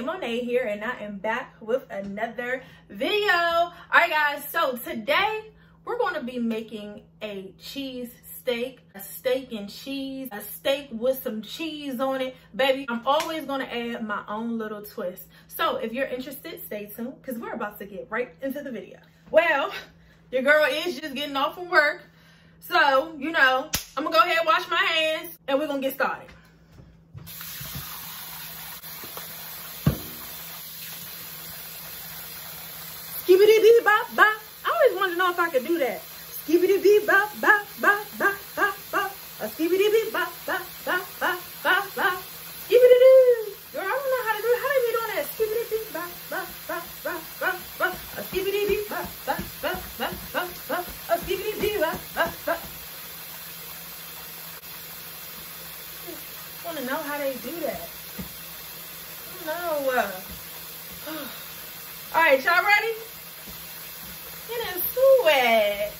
MARINATE here, and I am back with another video. All right, guys, so today we're going to be making a cheese steak, a steak and cheese, a steak with some cheese on it. Baby, I'm always going to add my own little twist. So if you're interested, stay tuned because we're about to get right into the video. Well, your girl is just getting off from work. So, you know, I'm going to go ahead and wash my hands and we're going to get started. Skibbity bee bop bop. I always wanted to know if I could do that. Skibbity bee bop bop bop bop bop bop. A skibbity bee bop bop bop bop bop bop. Skibbity doo. Girl, I don't know how to do it. How they be doing that? Skibbity bee bop bop bop bop bop bop. A skibbity bee bop bop bop bop bop bop. A skibbity bee bop bop bop. I want to know how they do that. I don't know. All right, y'all ready? Get into it.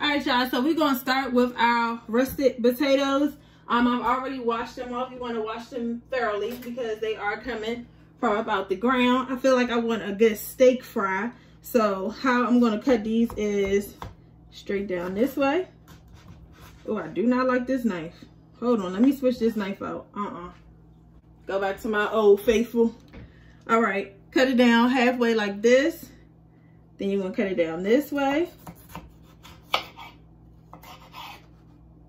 All right, y'all, so we're gonna start with our russet potatoes. I've already washed them off. You want to wash them thoroughly because they are coming from about the ground. I feel like I want a good steak fry. So how I'm gonna cut these is straight down this way. Oh, I do not like this knife. Hold on, let me switch this knife out. Go back to my old faithful. All right, cut it down halfway like this. Then you're gonna cut it down this way.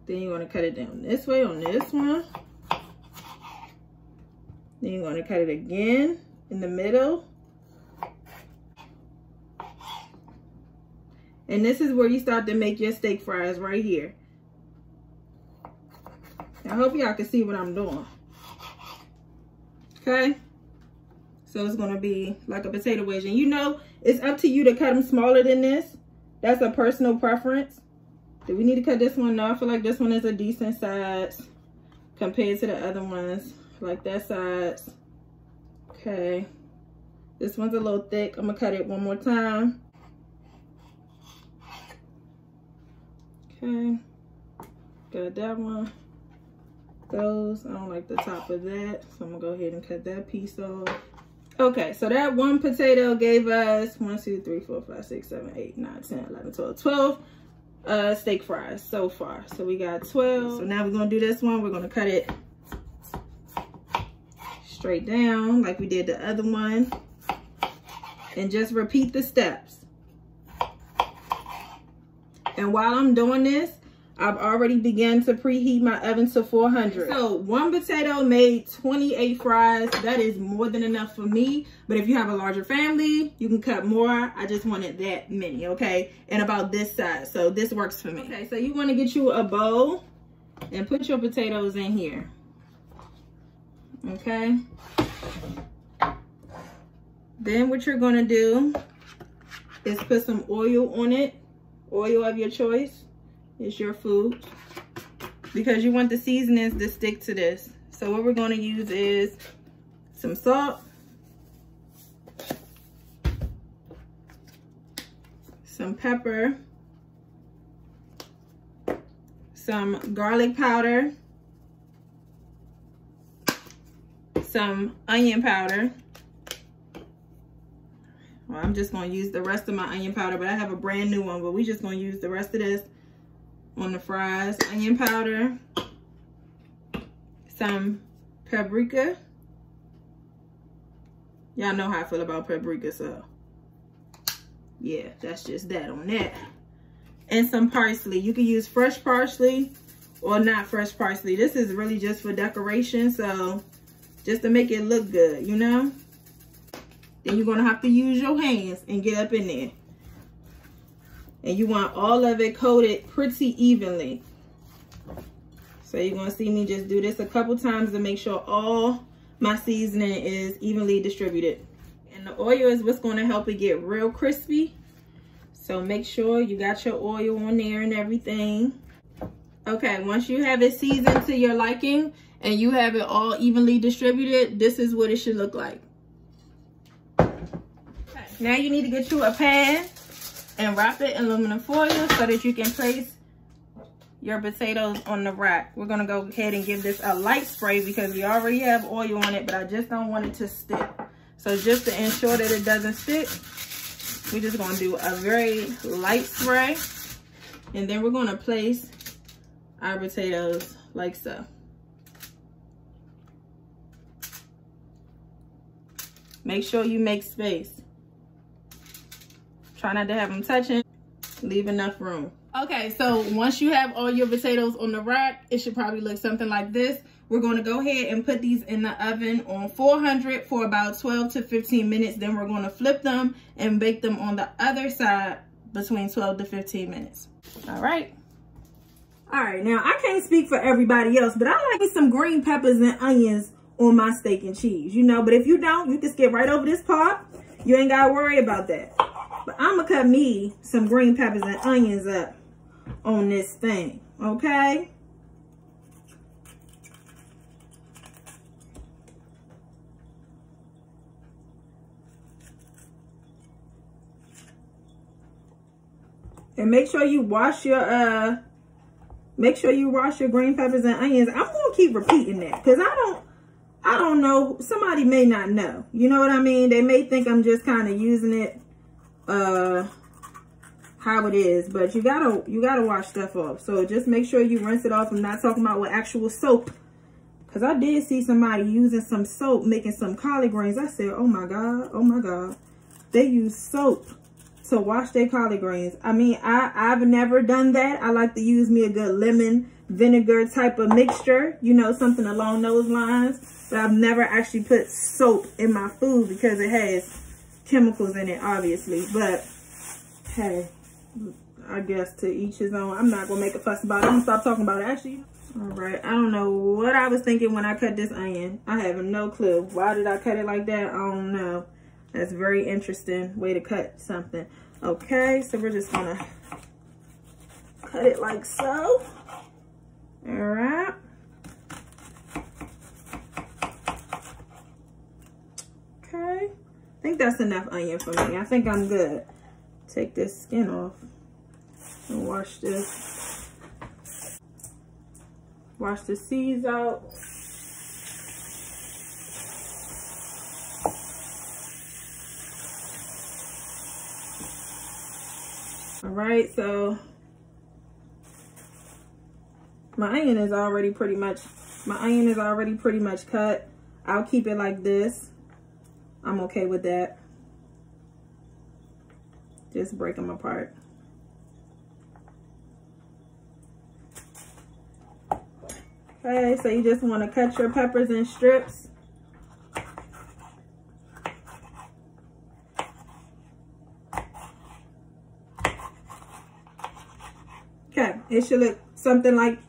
Then you're gonna cut it down this way on this one. Then you're gonna cut it again in the middle. And this is where you start to make your steak fries, right here. I hope y'all can see what I'm doing. Okay? So it's gonna be like a potato wedge. And you know, it's up to you to cut them smaller than this. That's a personal preference. Do we need to cut this one? No, I feel like this one is a decent size compared to the other ones. Like that size. Okay. This one's a little thick. I'm gonna cut it one more time. Okay. Got that one. Those, I don't like the top of that. So I'm gonna go ahead and cut that piece off. Okay, so that one potato gave us 1, 2, 3, 4, 5, 6, 7, 8, 9, 10, 11, 12, 12 steak fries so far. So we got 12. So now we're gonna do this one. We're gonna cut it straight down like we did the other one. And just repeat the steps. And while I'm doing this, I've already begun to preheat my oven to 400. So one potato made 28 fries. That is more than enough for me. But if you have a larger family, you can cut more. I just wanted that many, okay? And about this size. So this works for me. Okay, so you want to get you a bowl and put your potatoes in here. Okay? Then what you're going to do is put some oil on it. Oil of your choice. It's your food because you want the seasonings to stick to this. So what we're going to use is some salt, some pepper, some garlic powder, some onion powder. Well, I'm just going to use the rest of my onion powder, but I have a brand new one, but we're just going to use the rest of this on the fries. Onion powder, some paprika. Y'all know how I feel about paprika, so yeah, that's just that on that. And some parsley. You can use fresh parsley or not fresh parsley. This is really just for decoration, so just to make it look good, you know. Then you're gonna have to use your hands and get up in there. And you want all of it coated pretty evenly. So you're gonna see me just do this a couple times to make sure all my seasoning is evenly distributed. And the oil is what's gonna help it get real crispy. So make sure you got your oil on there and everything. Okay, once you have it seasoned to your liking and you have it all evenly distributed, this is what it should look like. Okay, now you need to get you a pan and wrap it in aluminum foil so that you can place your potatoes on the rack. We're gonna go ahead and give this a light spray because we already have oil on it, but I just don't want it to stick. So just to ensure that it doesn't stick, we're just gonna do a very light spray. And then we're gonna place our potatoes like so. Make sure you make space. Try not to have them touching. Leave enough room. Okay, so once you have all your potatoes on the rack, it should probably look something like this. We're going to go ahead and put these in the oven on 400 for about 12 to 15 minutes. Then we're going to flip them and bake them on the other side between 12 to 15 minutes. All right. All right, now I can't speak for everybody else, but I like some green peppers and onions on my steak and cheese, you know. But if you don't, you can skip right over this part. You ain't got to worry about that. But I'm going to cut me some green peppers and onions up on this thing, okay? And make sure you wash your green peppers and onions. I'm gonna keep repeating that because I don't know, somebody may not know, you know what I mean? They may think I'm just kind of using it how it is, but you gotta wash stuff off. So just make sure you rinse it off. I'm not talking about with actual soap, because I did see somebody using some soap making some collard greens. I said, oh my god, they use soap to wash their collard greens. I mean, I've never done that. I like to use me a good lemon vinegar type of mixture, you know, something along those lines. But I've never actually put soap in my food because it has chemicals in it, obviously. But hey, I guess to each his own. I'm not gonna make a fuss about it. I'm gonna stop talking about it. Actually, all right, I don't know what I was thinking when I cut this onion. I have no clue. Why did I cut it like that? I don't know. That's a very interesting way to cut something. Okay, so we're just gonna cut it like so. All right. Okay, I think that's enough onion for me. I think I'm good. Take this skin off and wash this. Wash the seeds out. All right, so my onion is already pretty much cut. I'll keep it like this. I'm okay with that. Just break them apart. Okay, so you just want to cut your peppers in strips. Okay, it should look something like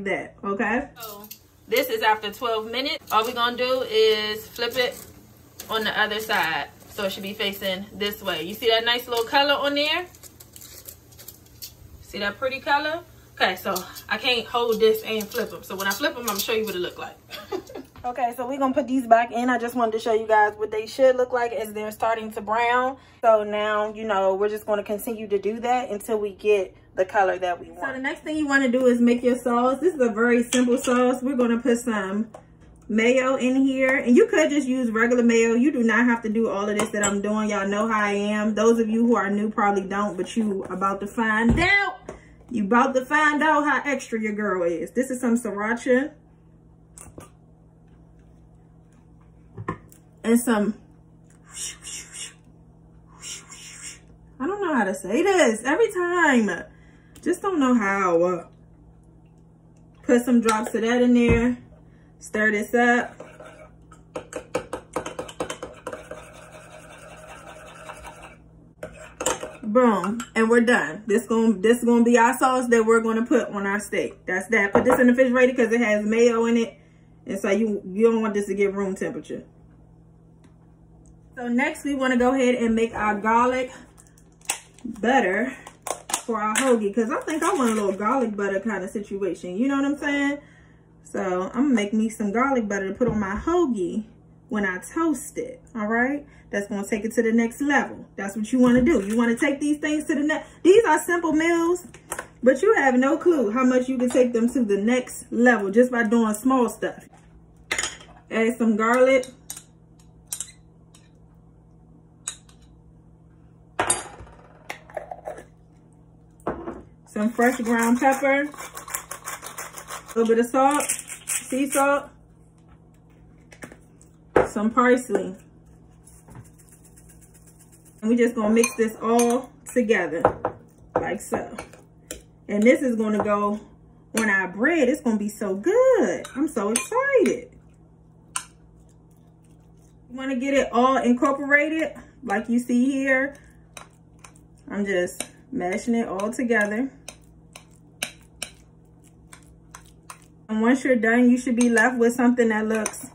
that, okay? So this is after 12 minutes. All we're gonna do is flip it on the other side. So it should be facing this way. You see that nice little color on there? See that pretty color? Okay, so I can't hold this and flip them. So when I flip them, I'm gonna show you what it look like. Okay, so we're gonna put these back in. I just wanted to show you guys what they should look like as they're starting to brown. So now, you know, we're just gonna continue to do that until we get the color that we want. So the next thing you wanna do is make your sauce. This is a very simple sauce. We're gonna put some mayo in here, and you could just use regular mayo. You do not have to do all of this that I'm doing. Y'all know how I am. Those of you who are new probably don't, but you about to find out. You about to find out how extra your girl is. This is some sriracha and some, I don't know how to say this every time, just don't know how. Put some drops of that in there. Stir this up. Boom, and we're done. This gonna be our sauce that we're gonna put on our steak. That's that. Put this in the refrigerator because it has mayo in it, and so you don't want this to get room temperature. So next we want to go ahead and make our garlic butter for our hoagie, because I think I want a little garlic butter kind of situation. You know what I'm saying? So I'm gonna make me some garlic butter to put on my hoagie when I toast it. All right, that's gonna take it to the next level. That's what you want to do. You want to take these things to the next. These are simple meals, But you have no clue how much you can take them to the next level just by doing small stuff. Add some garlic. Some fresh ground pepper. A little bit of salt, sea salt. Some parsley. And we're just gonna mix this all together like so. And this is gonna go on our bread. It's gonna be so good. I'm so excited. You wanna get it all incorporated like you see here. I'm just mashing it all together. And once you're done, you should be left with something that looks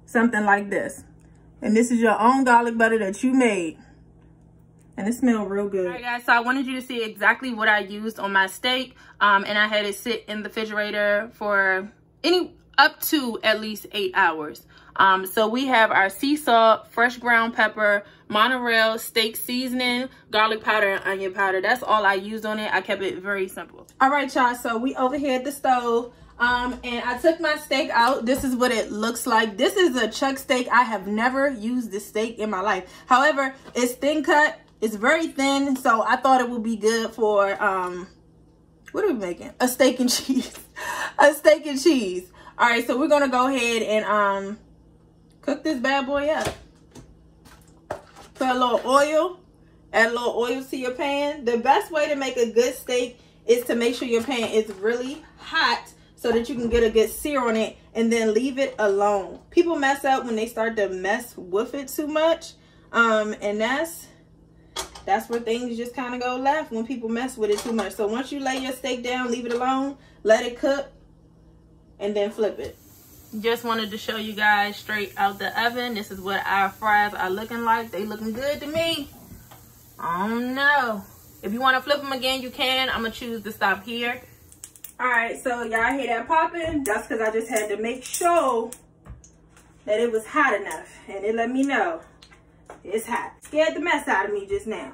something like this. And this is your own garlic butter that you made. And it smells real good. All right, guys, so I wanted you to see exactly what I used on my steak. And I had it sit in the refrigerator for up to at least 8 hours. So we have our sea salt, fresh ground pepper, mozzarella, steak seasoning, garlic powder, and onion powder. That's all I used on it. I kept it very simple. All right, y'all, so we over here at the stove. And I took my steak out. This is what it looks like. This is a chuck steak. I have never used this steak in my life. However, it's thin cut. It's very thin, so I thought it would be good for, what are we making? A steak and cheese. A steak and cheese. All right, so we're going to go ahead and cook this bad boy up. Put a little oil. Add a little oil to your pan. The best way to make a good steak is to make sure your pan is really hot so that you can get a good sear on it, and then leave it alone. People mess up when they start to mess with it too much. And that's where things just kind of go left, when people mess with it too much. So once you lay your steak down, leave it alone, let it cook, and then flip it. Just wanted to show you guys straight out the oven. This is what our fries are looking like. They looking good to me. Oh no. If you want to flip them again, you can. I'm going to choose to stop here. All right, so y'all hear that popping? That's because I just had to make sure that it was hot enough. And it let me know it's hot. Scared the mess out of me just now.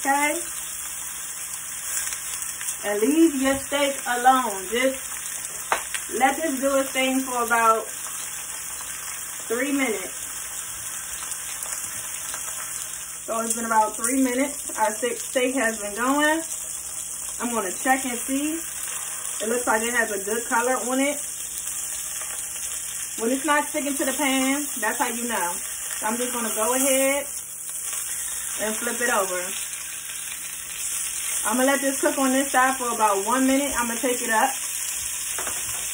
Okay? And leave your steak alone. Just let this do its thing for about 3 minutes. So it's been about 3 minutes. Our steak has been going. I'm going to check and see. It looks like it has a good color on it. When it's not sticking to the pan, that's how you know. So I'm just going to go ahead and flip it over. I'm going to let this cook on this side for about 1 minute. I'm going to take it up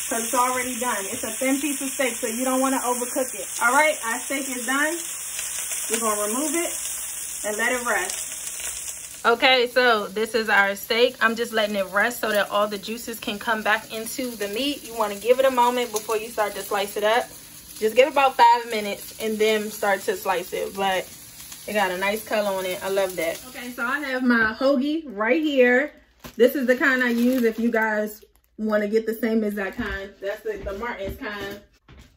because it's already done. It's a thin piece of steak, so you don't want to overcook it. All right, our steak is done. We're going to remove it and let it rest. Okay, so this is our steak. I'm just letting it rest so that all the juices can come back into the meat. You want to give it a moment before you start to slice it up. Just give it about 5 minutes and then start to slice it. But it got a nice color on it. I love that. Okay, so I have my hoagie right here. This is the kind I use if you guys want to get the same exact kind. That's the Martin's kind.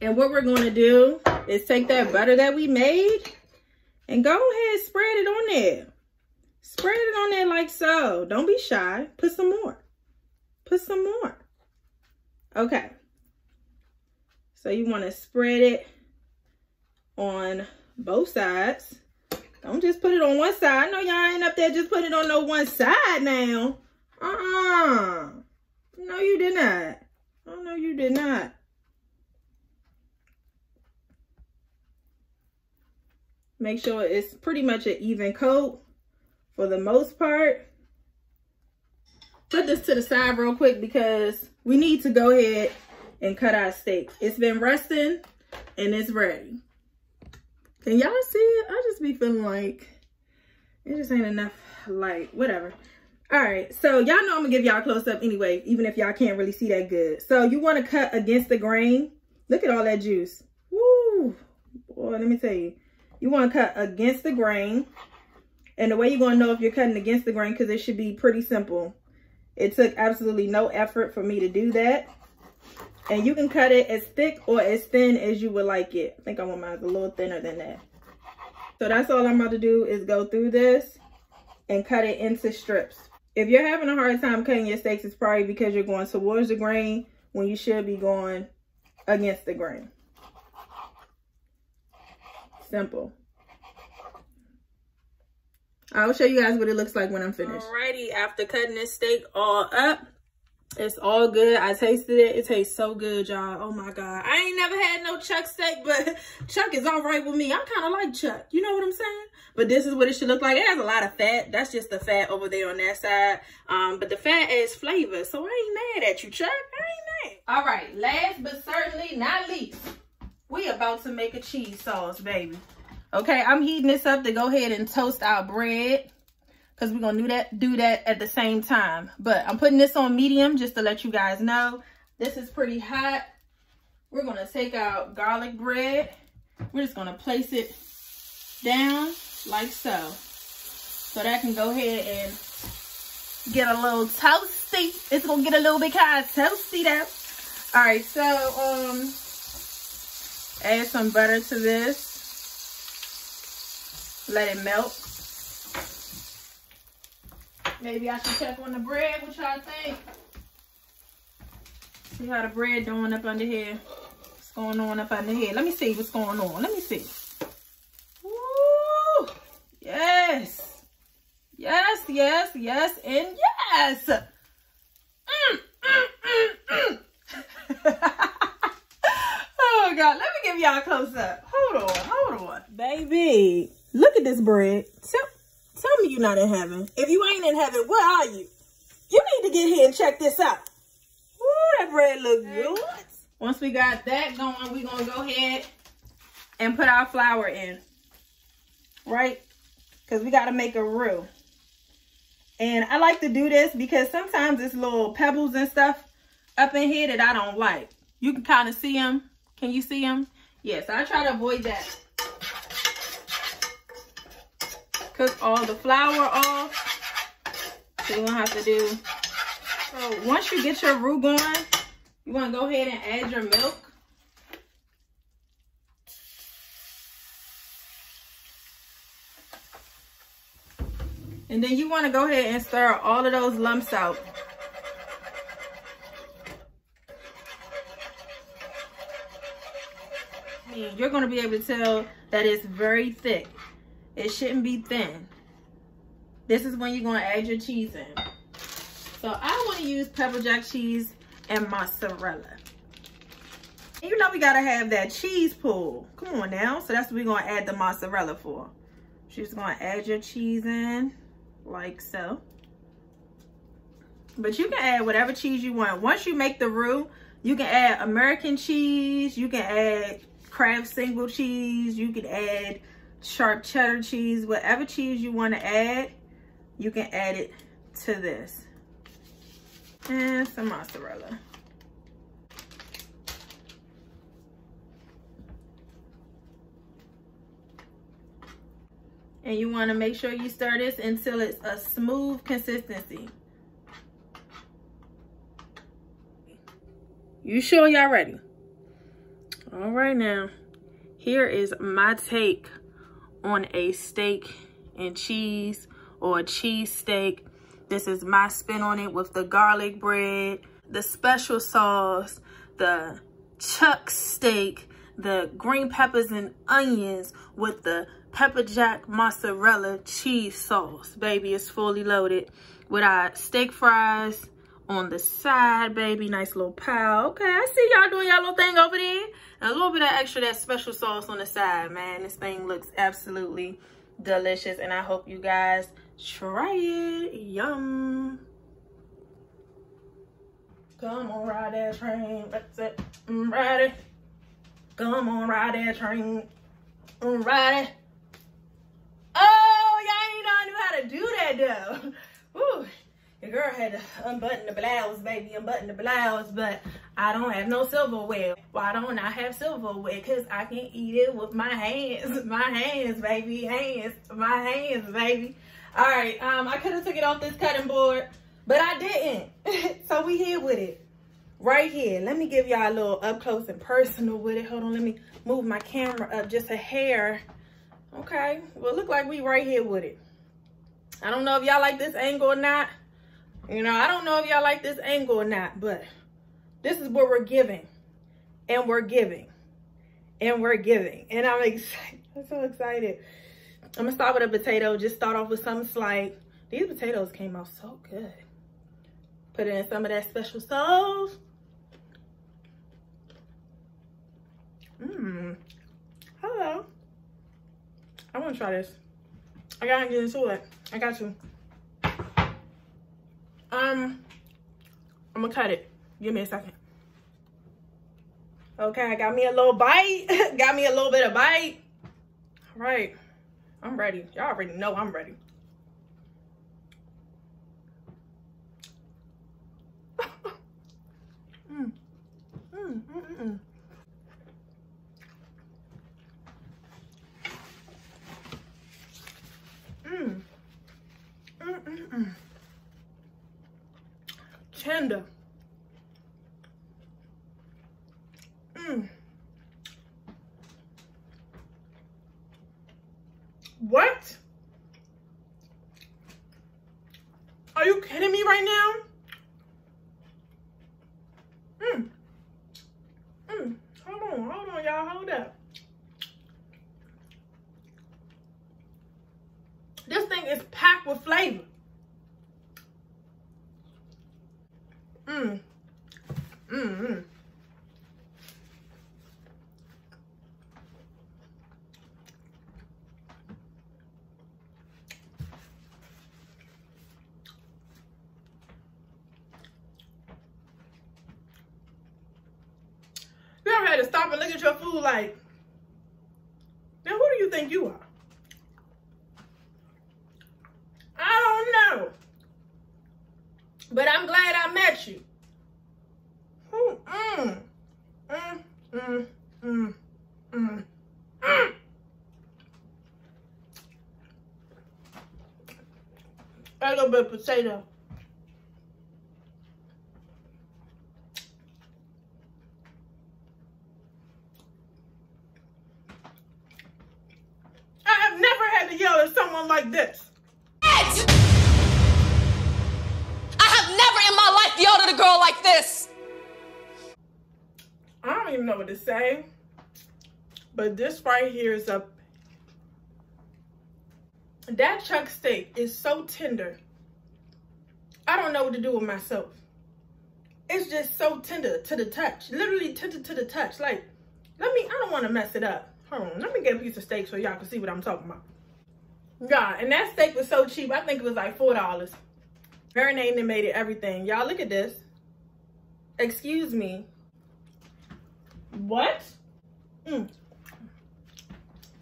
And what we're going to do is take that butter that we made and go ahead, spread it on there. Spread it on there like so. Don't be shy. Put some more. Put some more. Okay. So you want to spread it on both sides. Don't just put it on one side. I know y'all ain't up there just put it on no one side now. No, you did not. Oh, no, you did not. Make sure it's pretty much an even coat for the most part. Put this to the side real quick because we need to go ahead and cut our steak. It's been resting and it's ready. Can y'all see it? I just be feeling like it just ain't enough light. Whatever. All right. So y'all know I'm going to give y'all a close up anyway, even if y'all can't really see that good. So you want to cut against the grain. Look at all that juice. Woo. Boy, let me tell you. You want to cut against the grain. And the way you're going to know if you're cutting against the grain, because it should be pretty simple. It took absolutely no effort for me to do that. And you can cut it as thick or as thin as you would like it. I think I want mine a little thinner than that. So that's all I'm about to do is go through this and cut it into strips. If you're having a hard time cutting your steaks, it's probably because you're going towards the grain when you should be going against the grain. Simple. I'll show you guys what it looks like when I'm finished. Alrighty, after cutting this steak all up, it's all good. I tasted it. It tastes so good, y'all. Oh my God. I ain't never had no chuck steak, but chuck is all right with me. I kind of like chuck. You know what I'm saying? But this is what it should look like. It has a lot of fat. That's just the fat over there on that side. But the fat adds flavor. So I ain't mad at you, Chuck. I ain't mad. All right. Last but certainly not least, we about to make a cheese sauce, baby. Okay, I'm heating this up to go ahead and toast our bread, because we're going to do that at the same time. But I'm putting this on medium just to let you guys know. This is pretty hot. We're going to take our garlic bread. We're just going to place it down like so. So that can go ahead and get a little toasty. It's going to get a little bit kind of toasty though. All right, so add some butter to this. Let it melt. Maybe I should check on the bread. What y'all think? See how the bread doing up under here? What's going on up under here? Let me see what's going on. Let me see. Woo! Yes. Yes, yes, yes, and yes. Oh, God. Let me give y'all a close-up. Hold on. Baby, look at this bread. Tell me you're not in heaven. If you ain't in heaven, where are you? You need to get here and check this out. Ooh, that bread look good. Once we got that going, we're going to go ahead and put our flour in. Right? Because we got to make a roux. And I like to do this because sometimes it's little pebbles and stuff up in here that I don't like. You can kind of see them. Can you see them? Yes, I try to avoid that. Cook all the flour off. So you don't have to do. So once you get your roux going, you want to go ahead and add your milk. And then you want to go ahead and stir all of those lumps out. You're going to be able to tell that it's very thick. It shouldn't be thin. This is when you're going to add your cheese in. So I want to use pepper jack cheese and mozzarella. And you know we got to have that cheese pool. Come on now. So that's what we're going to add the mozzarella for. You're just going to add your cheese in like so. But you can add whatever cheese you want. Once you make the roux, you can add American cheese. You can add Kraft single cheese. You can add sharp cheddar cheese. Whatever cheese you want to add, you can add it to this. And some mozzarella. And you want to make sure you stir this until it's a smooth consistency. You sure y'all ready? All right now, here is my take on a steak and cheese or a cheese steak. This is my spin on it with the garlic bread, the special sauce, the chuck steak, the green peppers and onions with the pepper jack mozzarella cheese sauce. Baby, it's fully loaded with our steak fries on the side, baby. Nice little pile. Okay, I see y'all doing y'all little thing over there. And a little bit of extra that special sauce on the side, man. This thing looks absolutely delicious, and I hope you guys try it. Yum. Come on, ride that train. That's it. Ride it. Come on, ride that train. Ride it. Oh, y'all ain't know how to do that though. Woo. The girl had to unbutton the blouse, baby, unbutton the blouse, but I don't have no silverware. Why don't I have silverware? Because I can eat it with my hands. My hands, baby. Hands. My hands, baby. All right, I could have took it off this cutting board, but I didn't. So we here with it. Right here. Let me give y'all a little up close and personal with it. Hold on, let me move my camera up just a hair. Okay, well, look like we right here with it. I don't know if y'all like this angle or not. You know, I don't know if y'all like this angle or not, but this is what we're giving. And we're giving. And we're giving. And I'm excited. I'm so excited. I'm going to start with a potato. Just start off with something slight. These potatoes came out so good. Put in some of that special sauce. Hello. I want to try this. I got to get into it. I got to. I'm going to cut it. Give me a second. Okay, I got me a little bite. Got me a little bit of bite. All right. I'm ready. Y'all already know I'm ready. Tender. What? Are you kidding me right now? Hold on, y'all. Hold up. This thing is packed with flavor. You ever had to stop and look at your food like, now who do you think you are? I don't know. But I'm glad I met you. A little bit of potato. I have never had to yell at someone like this. I have never in my life yelled at a girl like this. I don't even know what to say. But this right here is a... That chuck steak is so tender. I don't know what to do with myself. It's just so tender to the touch. Literally tender to the touch. Like, I don't want to mess it up. Hold on, let me get a piece of steak so y'all can see what I'm talking about. Yeah, and that steak was so cheap. I think it was like $4. Marinating and made it everything. Y'all, look at this. Excuse me. What? I ain't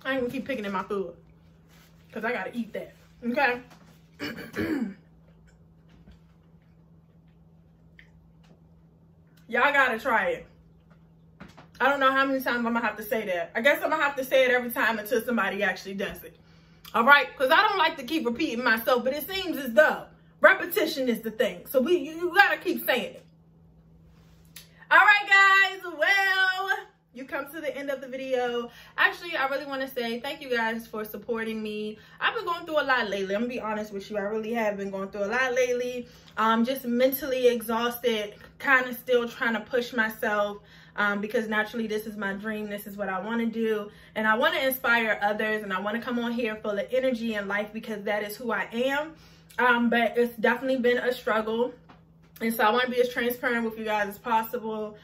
gonna keep picking in my food. Because I gotta eat that. Okay? Y'all gotta try it. I don't know how many times I'm gonna have to say that. I guess I'm gonna have to say it every time until somebody actually does it. All right? Because I don't like to keep repeating myself, but it seems as though repetition is the thing. So you gotta keep saying it. All right, guys. Well, you come to the end of the video. Actually, I really want to say thank you guys for supporting me. I've been going through a lot lately. I'm gonna be honest with you. I really have been going through a lot lately. Just mentally exhausted, kind of still trying to push myself. Because naturally this is my dream. This is what I want to do. And I want to inspire others. And I want to come on here full of energy and life because that is who I am. But it's definitely been a struggle. And so I want to be as transparent with you guys as possible.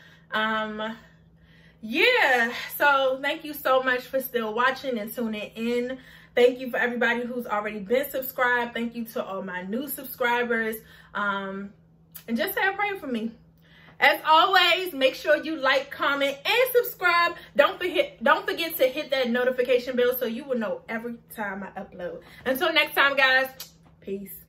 Yeah. So thank you so much for still watching and tuning in. Thank you for everybody who's already been subscribed. Thank you to all my new subscribers. And just say a prayer for me. As always, make sure you like, comment, and subscribe. Don't forget to hit that notification bell so you will know every time I upload. Until next time, guys, peace.